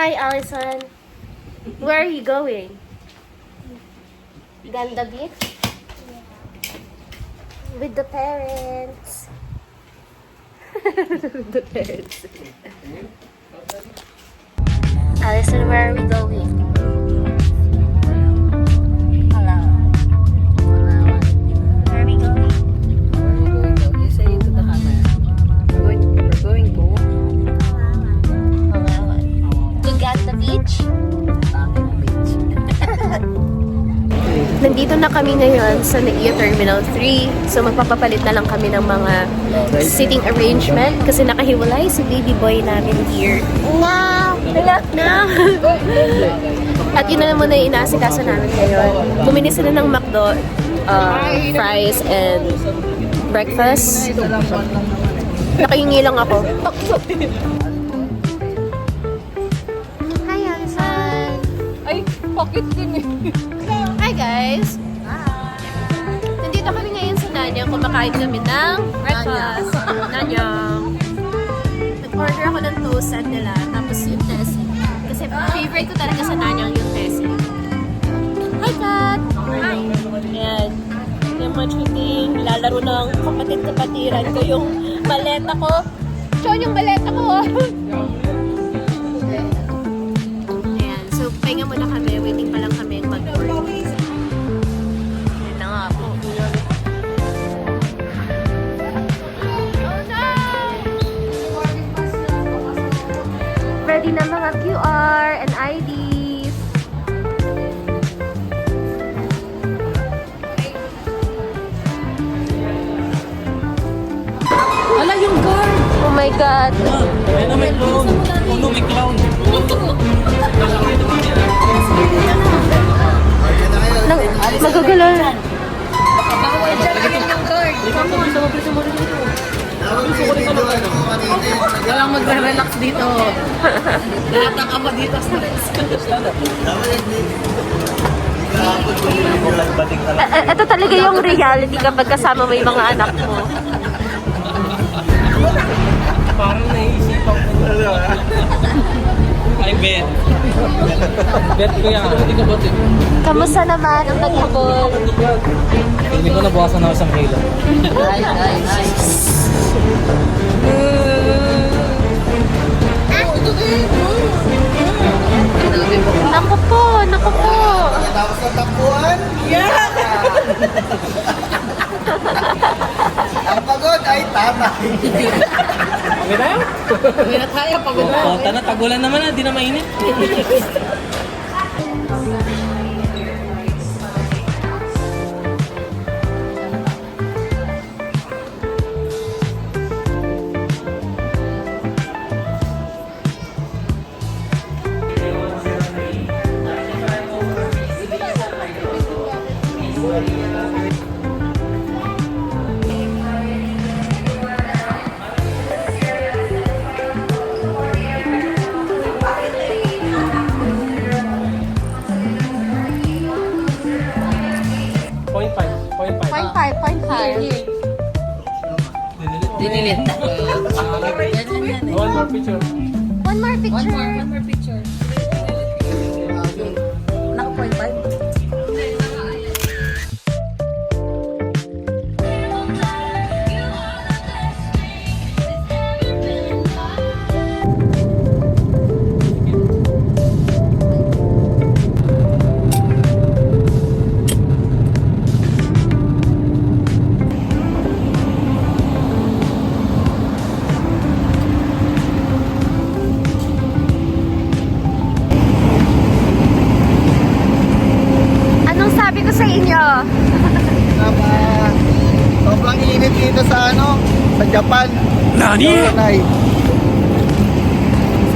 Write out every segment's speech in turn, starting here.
Hi, Allison. Where are you going? Ganda Beach? With the parents. With the parents. Allison, where are we going? Hello. Where are we going? You say it to the camera. We're going to To Ganda Beach? Tanging Beach. Nandito na kami ngayon sa NAIA Terminal 3. So magpapapalit na lang kami ng mga seating arrangement kasi nakahiwalay si baby boy namin here. No! No! At yun na naman na yung inaasikaso namin ngayon. Bumili sila ng McDo, fries, and breakfast. Nakahingi lang ako. Hi, Allison! Ay, pocket din eh. Hi guys! Nandito kami ngayon sa Nanyang. Kumakain kami ng breakfast. Nanyang. Nag-order ako ng toast nila. Tapos yung tesi. Kasi favorite ko talaga sa Nanyang yung tesi. Hi Kat! Hi! Ayan. Yung mga shooting. Lalaro ng kapatid-kapatiran ko yung maleta ko. Sean, yung maleta ko! Ayan. So, pahinga muna kami. Waiting pa lang kami mag-order. Yun na nga po. Ready na mga QR and IDs. Ala, yung guard! Oh my God. Ayun na may clown. Uno may clown. Magagalaw. Bawal dyan rin yung guard. Walang magre-relax dito. Lahat ng ama dito stress. Ito talaga yung reality kapag kasama mo yung mga anak mo. Parang naisipan ko. Ay, bet. Bet ko yan. Kamusta naman ang paghabol? Hindi ko nabawasan na isang kilo. Naku po, naku po. Tapos ng takbuhan? Yeah! Ang pagod ay tatay. Okay tayo? Uwi na tayo, pagod na. Oo, tana, tagulan naman na. Di na mainit. Point five. Point five. 0.5. Dinilit na. One more picture. One more picture. One more picture. Naka 0.5. Anong sabi ko sa inyo? Sobrang init dito sa sa Japan. Nani? Nay.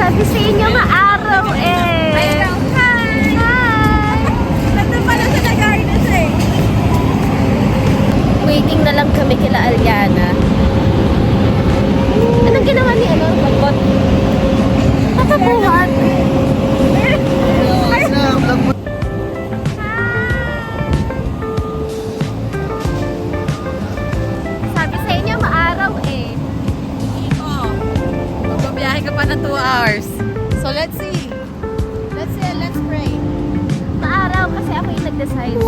Sabi sa inyo maaraw eh. Hi! Nandun pala sa Nagarnas eh. Waiting na lang kami kila Aliana. Anong ginawa ni Magbot? Tatabuhan. Sabi sa inyo maaraw eh. Magbabiyahe ka pa ng 2 hours. So let's see. decide.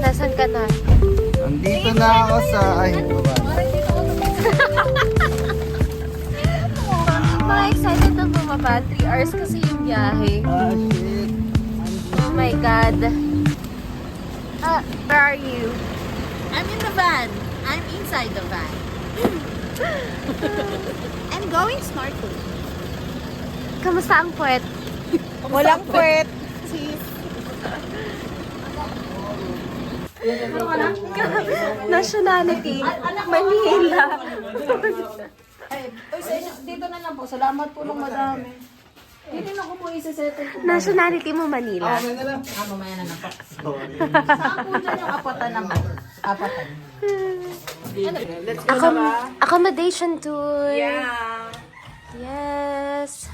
Nasaan ka na? Nandito na ako sa... Ay, baba. Mga excited na bumaba. 3 hours kasi yung biyahe. Ah, shit. Oh my God. Where are you? I'm in the van. I'm inside the van. I'm going snorkeling. Kamusta ang puwet? Walang puwet. Nationality. Manila. Uy, sa inyo, dito na lang po. Salamat po ng madami. Dito na ko po isa-settle ko. Nationality mo Manila. Okay na lang. Mamaya na lang po. Sorry. Saan po dyan yung apatan naman? Apatan. Let's go na ba? Accommodation tour. Yeah. Yes.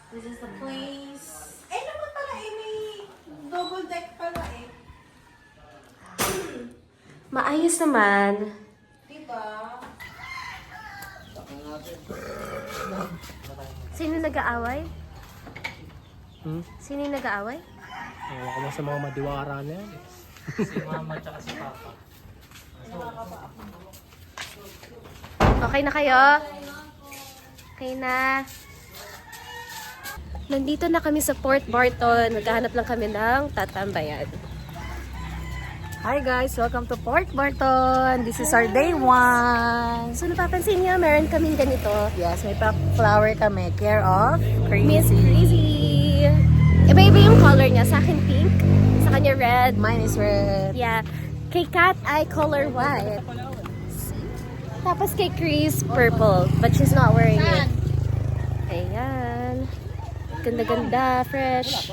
This is the place. Eh, naman pala eh, may double deck pala eh. Maayos naman. Diba? Sino nag-aaway? Hmm? Sino yung nag-aaway? Ewan ko lang sa mga madiwara na yan. Si mama tsaka si papa. Okay na kayo? Okay na. Nandito na kami sa Port Barton. Naghahanap lang kami ng tatambayan. Hi guys, welcome to Port Barton. This is our day 1. So napapansin niyo, meron kaming ganito. Yes, may flower kami. Care of Miss Crazy. Crazy. Iba-iba yung color niya. Sa akin pink. Sa kanya red. Mine is red. Yeah. Kay Kat ay color white. Tapos kay Chris, purple. But she's not wearing it. Ayan. Ganda-ganda. Fresh.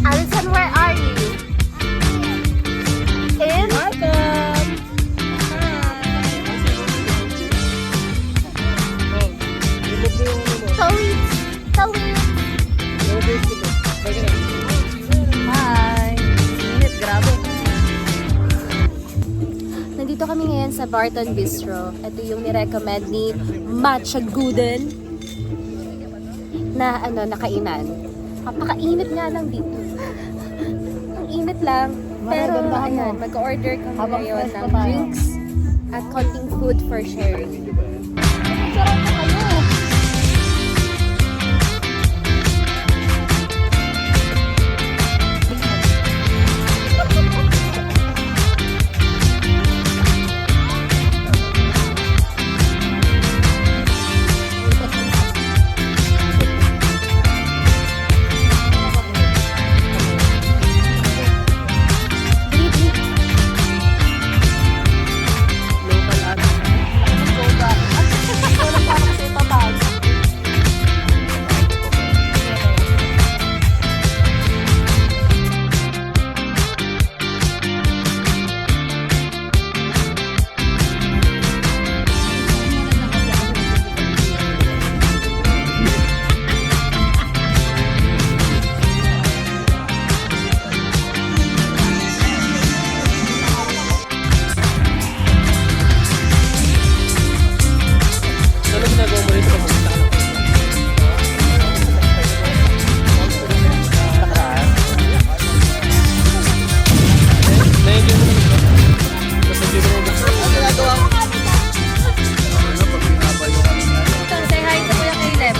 Alison, where are you? In? Welcome! Tawid. Tawid. Hi! Init, grabe. Nandito kami ngayon sa Barton Bistro. Ito yung nirecommend ni Matcha Guden na nakainan. Kapakainit nga lang dito. Ang init lang. Pero Mararamdaman mo. ayan, mag-order kami Habang ngayon fresh ng pa tayo. drinks at konting food for sharing. Sarap na kayo. Ano ginagawa mo rin sa pagpunta ka ng na-enjoy mo naman ito? Basta di mo naman Ano ginagawa mo? Ano, pag binabayo kami na. Say hi to Kuya Caleb.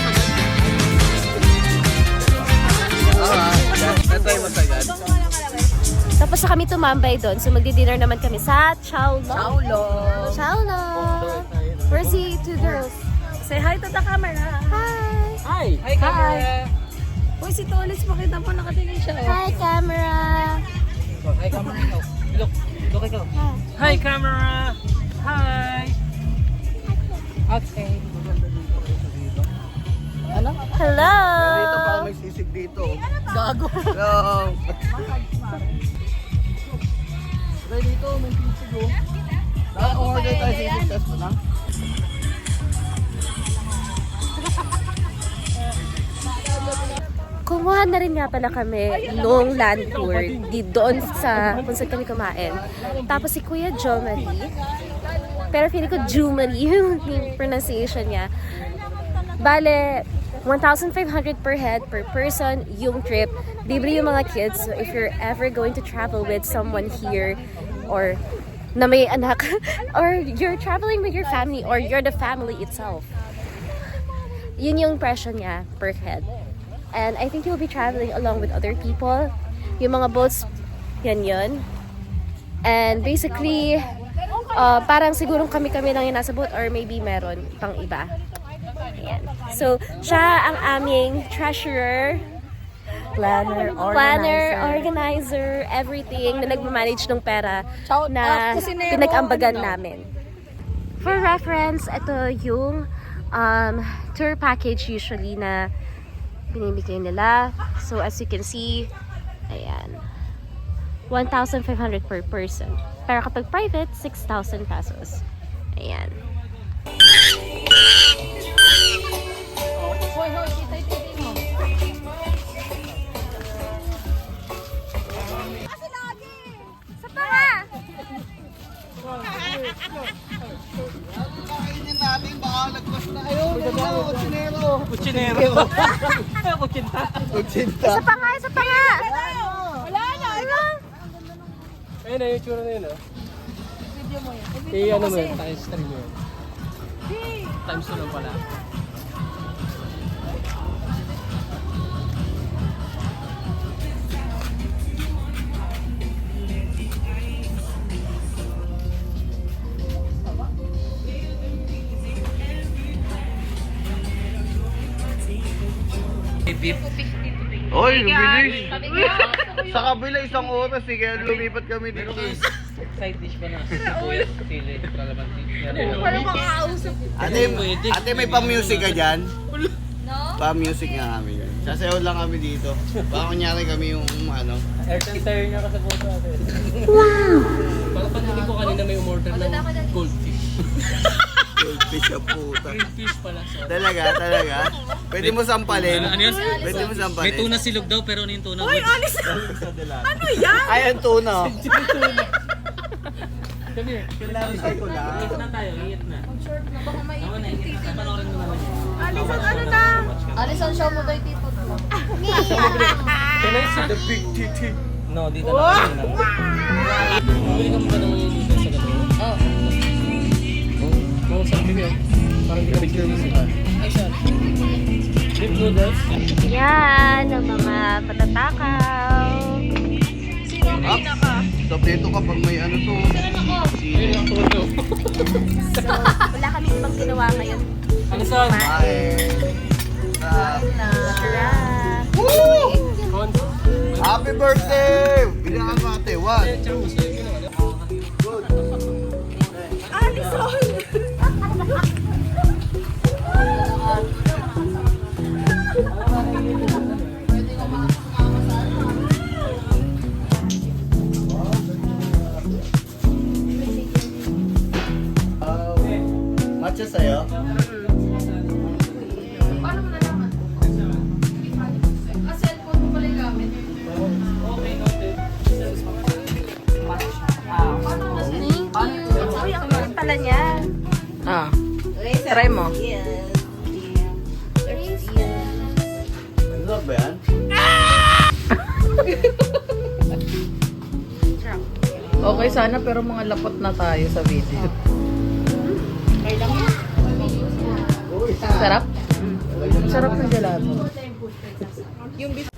Natry mo sagad. Tapos na kami tumambay doon. So magdi-dinner naman kami sa Chowlo. Paulo. Chowlo. Where's the two girls? Say hi to the camera. Hi. Hi! Hi, camera. si Tolis, pakita mo, nakatingin siya. Oh. Hi, camera! Hi, camera. Look ikaw. Hi, camera. Hi. Okay. Ano? Hello! Dito pa may sisig dito. Gago. Hello. Try dito, may sisig oh. Order tayo sisig test mo na. Kumuha na rin nga pala kami nung land tour doon sa kung saan kami kumain. Tapos si Kuya Jomari, pero feeling ko Jumari yung pronunciation niya. Bale, 1,500 per head per person yung trip. Libre yung mga kids. So if you're ever going to travel with someone here or na may anak or you're traveling with your family or you're the family itself, yun yung presyo niya per head. And I think you'll be traveling along with other people. Yung mga boats, yan yun. And basically, parang sigurong kami-kami lang yung nasa boat or maybe meron pang iba. Ayan. So, siya ang aming treasurer, Planner, organizer, everything na nagmamanage ng pera Shout na out, kusinero. pinag-ambagan namin. For reference, ito yung tour package usually na binibigay nila. So, as you can see, ayan, 1,500 per person. Pero kapag private, 6,000 pesos. Ayan. Hoy, kita yung titi mo. Kainin natin, baka lagpas na. Ayun, kutsinero. Kutsinero. Kutsinta. Kutsinta. Isa pa nga! Wala na, ano? Ayun na, yung tsura na yun, oh. Video mo yun. Ano mo yun, times 3 mo yun. Times 2 lang pala. Oy, bilis. Sa kabila, isang oras eh, kaya lumipat kami dito. Side dish pa na. Sili, kalamansi. Ate, may pa-music ka dyan? No? Pa-music nga kami dyan. Sasayaw lang kami dito. Baka kunyari kami yung ano. Air tire niya ka sa photo natin. Wow! Parang pandinig ko kanina may umorder ng goldfish. Goldfish ang puta. Green fish pala. Sorry. Talaga. Pwede mo sampalin. Ano yun? Pwede mo May sampalin. tuna silog daw pero ano yung tuna? Hoy, alis na! Ano yan? Ay, ang tuna. Sabi, Kailangan ko lang. Ingat na tayo, ingat na. Tama na, ingat na. Panoorin mo naman yun. Alisan, ano na? Alisan, show mo ba yung tito mo? can I see the big titty? No, dito na kasi lang. Bumili ka mo ba ng dito sa gabi? Oo. Oo, sabi ko. Parang hindi ka nag-service. Ay, sorry. Beef noodles. Yan, ang mga patatakaw. So, dito kapag may ano to. Ayun ang tulo. So, wala kami ibang ginawa ngayon. Ano saan? Kain. Sarap. Happy birthday! Bilangan mo ate, one. Good. Matcha sa'yo? Uy, ang kulit pala niya. Ah. Try mo. Ano ba yan? Okay sana pero mga lapot na tayo sa video. Sarap? Sarap ng gelato. Yung beef